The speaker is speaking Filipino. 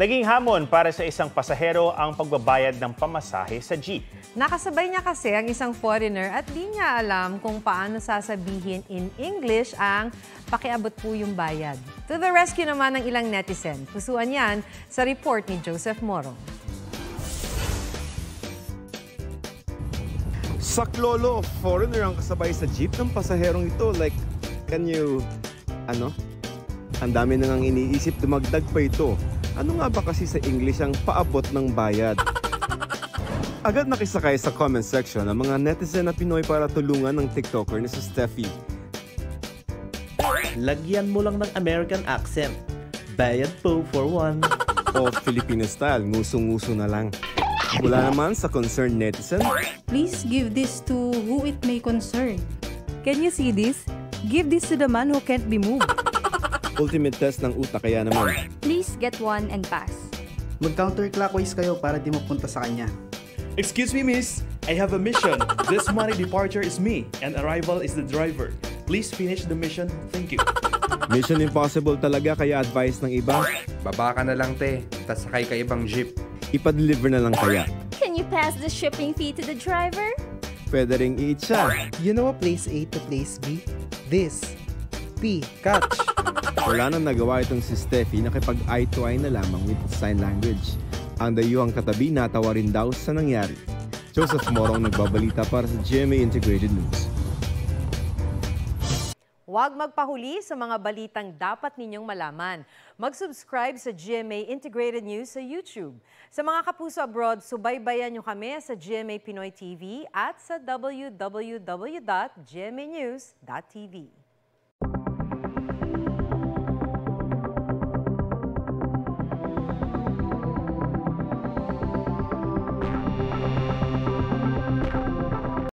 Naging hamon para sa isang pasahero ang pagbabayad ng pamasahe sa jeep. Nakasabay niya kasi ang isang foreigner at di niya alam kung paano sasabihin in English ang pakiabot po yung bayad. To the rescue naman ng ilang netizen. Pusuan yan sa report ni Joseph Morong. Saklolo, foreigner ang kasabay sa jeep ng pasaherong ito. Like, can you, ang dami na nang iniisip, dumagdag pa ito. Ano nga ba kasi sa English ang paabot ng bayad? Agad nakisakay sa comment section ang mga netizen na Pinoy para tulungan ng TikToker na si Steffi. Lagyan mo lang ng American accent. Bayad po for one. O Filipino style, ngusong-nguso na lang. Mula naman sa concerned netizen, Please give this to who it may concern. Can you see this? Give this to the man who can't be moved. ultimate test ng utak kaya naman. Please get one and pass. Mag-counterclockwise kayo para di mapunta sa kanya. Excuse me, miss. I have a mission. This money departure is me, and arrival is the driver. Please finish the mission. Thank you. Mission impossible talaga kaya advice ng iba, Baba ka na lang, te. Tas sakay ka ibang jeep. ipa-deliver na lang kaya. Can you pass the shipping fee to the driver? Pwede ring i-eat siya. You know a place A to place B? This. P. Catch. Wala nang nagawa itong si Steffi, nakipag-eye to eye na lamang with sign language. Ang dayuhang katabi natawa rin daw sa nangyari. Joseph Morong nagbabalita para sa GMA Integrated News. Huwag magpahuli sa mga balitang dapat ninyong malaman. Mag-subscribe sa GMA Integrated News sa YouTube. Sa mga kapuso abroad, subaybayan nyo kami sa GMA Pinoy TV at sa www.gmanews.tv.